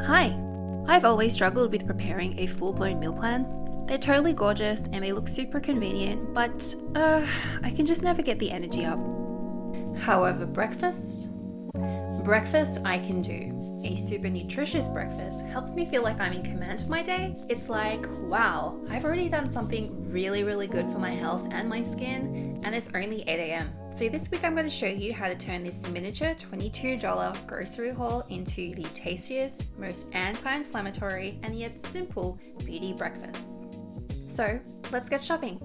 Hi! I've always struggled with preparing a full-blown meal plan. They're totally gorgeous and they look super convenient, but I can just never get the energy up. However, breakfast I can do. A super nutritious breakfast helps me feel like I'm in command of my day. It's like, wow, I've already done something really good for my health and my skin, and it's only 8 a.m. So this week I'm going to show you how to turn this miniature $22 grocery haul into the tastiest, most anti-inflammatory, and yet simple beauty breakfast. So let's get shopping.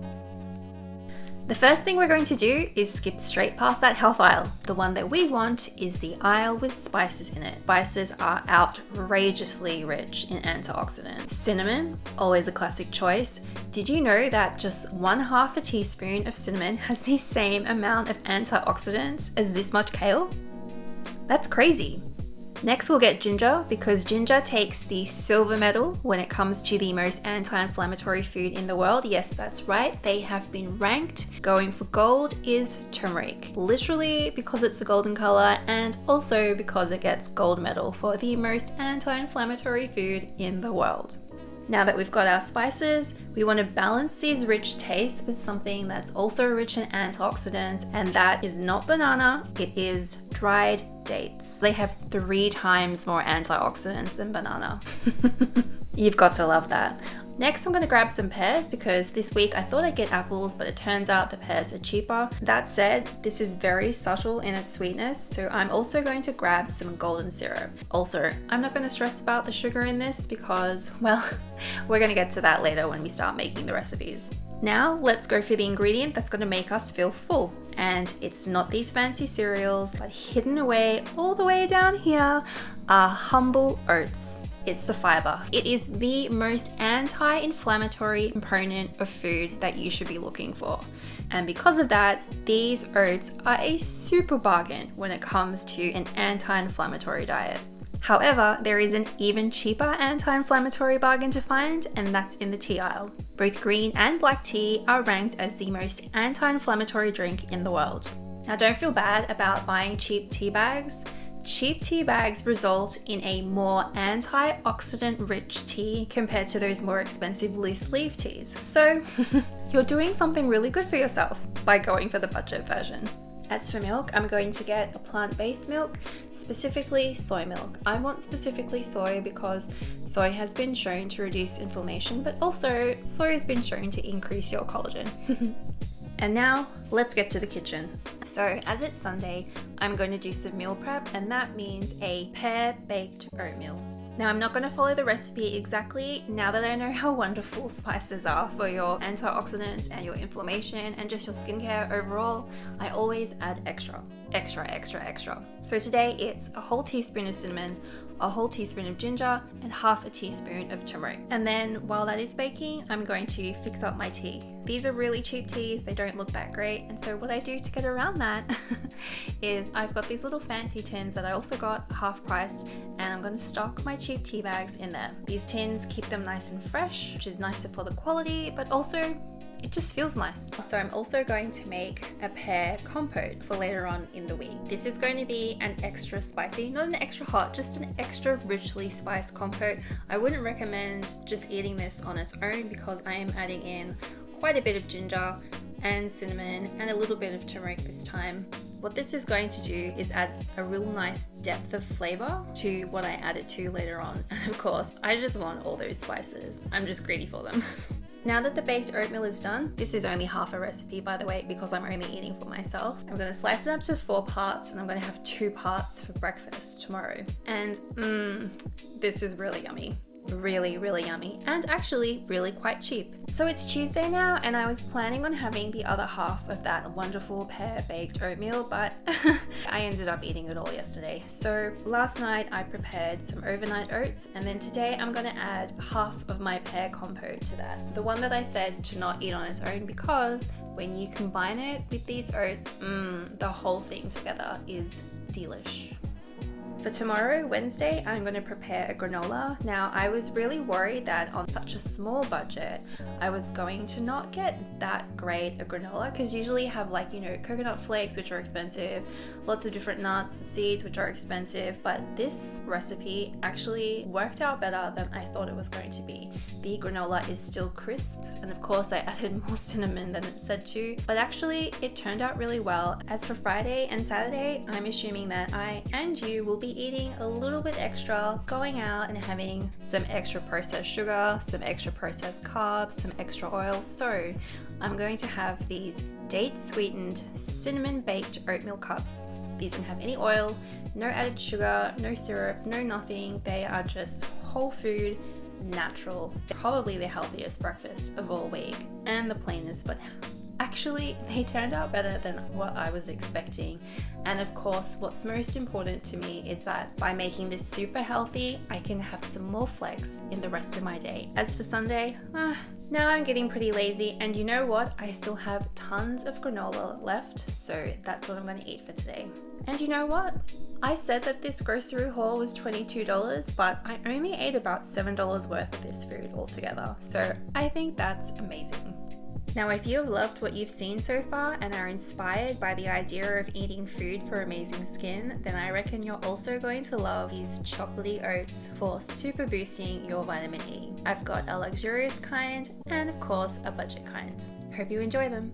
The first thing we're going to do is skip straight past that health aisle. The one that we want is the aisle with spices in it. Spices are outrageously rich in antioxidants. Cinnamon, always a classic choice. Did you know that just 1/2 teaspoon of cinnamon has the same amount of antioxidants as this much kale? That's crazy. Next we'll get ginger, because ginger takes the silver medal when it comes to the most anti-inflammatory food in the world. Yes, that's right, they have been ranked. Going for gold is turmeric, literally because it's a golden color and also because it gets gold medal for the most anti-inflammatory food in the world. Now that we've got our spices, we want to balance these rich tastes with something that's also rich in antioxidants, and that is not banana, it is dried dates. They have 3 times more antioxidants than banana. You've got to love that. Next, I'm going to grab some pears because this week I thought I'd get apples, but it turns out the pears are cheaper. That said, this is very subtle in its sweetness, so I'm also going to grab some golden syrup. Also, I'm not going to stress about the sugar in this because, well, we're going to get to that later when we start making the recipes. Now, let's go for the ingredient that's going to make us feel full. And it's not these fancy cereals, but hidden away all the way down here are humble oats. It's the fiber. It is the most anti-inflammatory component of food that you should be looking for. And because of that, these oats are a super bargain when it comes to an anti-inflammatory diet. However, there is an even cheaper anti-inflammatory bargain to find, and that's in the tea aisle. Both green and black tea are ranked as the most anti-inflammatory drink in the world. Now, don't feel bad about buying cheap tea bags. Cheap tea bags result in a more antioxidant rich tea compared to those more expensive loose leaf teas. So you're doing something really good for yourself by going for the budget version. As for milk, I'm going to get a plant-based milk, specifically soy milk. I want specifically soy because soy has been shown to reduce inflammation, but also soy has been shown to increase your collagen. And now, let's get to the kitchen. So, as it's Sunday, I'm going to do some meal prep, and that means a pear-baked oatmeal. Now, I'm not going to follow the recipe exactly now that I know how wonderful spices are for your antioxidants and your inflammation and just your skincare overall. I always add extra. So today it's a whole teaspoon of cinnamon, a whole teaspoon of ginger, and 1/2 teaspoon of turmeric. And then while that is baking, I'm going to fix up my tea. These are really cheap teas, they don't look that great, and so what I do to get around that is I've got these little fancy tins that I also got half price, and I'm going to stock my cheap tea bags in there. These tins keep them nice and fresh, which is nicer for the quality, but also it just feels nice. So I'm also going to make a pear compote for later on in the week. This is going to be an extra spicy, not an extra hot, just an extra richly spiced compote. I wouldn't recommend just eating this on its own because I am adding in quite a bit of ginger and cinnamon and a little bit of turmeric this time. What this is going to do is add a real nice depth of flavor to what I added to later on. And of course, I just want all those spices. I'm just greedy for them. Now that the baked oatmeal is done, this is only half a recipe by the way because I'm only eating for myself. I'm going to slice it up to 4 parts and I'm going to have 2 parts for breakfast tomorrow. And this is really yummy. Really yummy, and actually really quite cheap. So it's Tuesday now and I was planning on having the other half of that wonderful pear baked oatmeal, but I ended up eating it all yesterday. So last night I prepared some overnight oats, and then today I'm going to add 1/2 of my pear compote to that. The one that I said to not eat on its own because when you combine it with these oats, the whole thing together is delish. For tomorrow, Wednesday, I'm going to prepare a granola. Now, I was really worried that on such a small budget, I was going to not get that great a granola, because usually you have coconut flakes, which are expensive, lots of different nuts, seeds, which are expensive, but this recipe actually worked out better than I thought it was going to be. The granola is still crisp, and of course I added more cinnamon than it said to, but actually it turned out really well. As for Friday and Saturday, I'm assuming that I and you will be eating a little bit extra, going out and having some extra processed sugar, some extra processed carbs, some extra oil. So I'm going to have these Date-Sweetened cinnamon baked oatmeal cups. These don't have any oil, no added sugar, no syrup, no nothing. They are just whole food, natural. Probably the healthiest breakfast of all week and the plainest, but actually they turned out better than what I was expecting. And of course, what's most important to me is that by making this super healthy, I can have some more flex in the rest of my day. As for Sunday, now I'm getting pretty lazy, and you know what? I still have tons of granola left, so that's what I'm going to eat for today. And you know what? I said that this grocery haul was $22, but I only ate about $7 worth of this food altogether, so I think that's amazing. Now, if you have loved what you've seen so far and are inspired by the idea of eating food for amazing skin, then I reckon you're also going to love these chocolatey oats for super boosting your vitamin E. I've got a luxurious kind and of course a budget kind. Hope you enjoy them.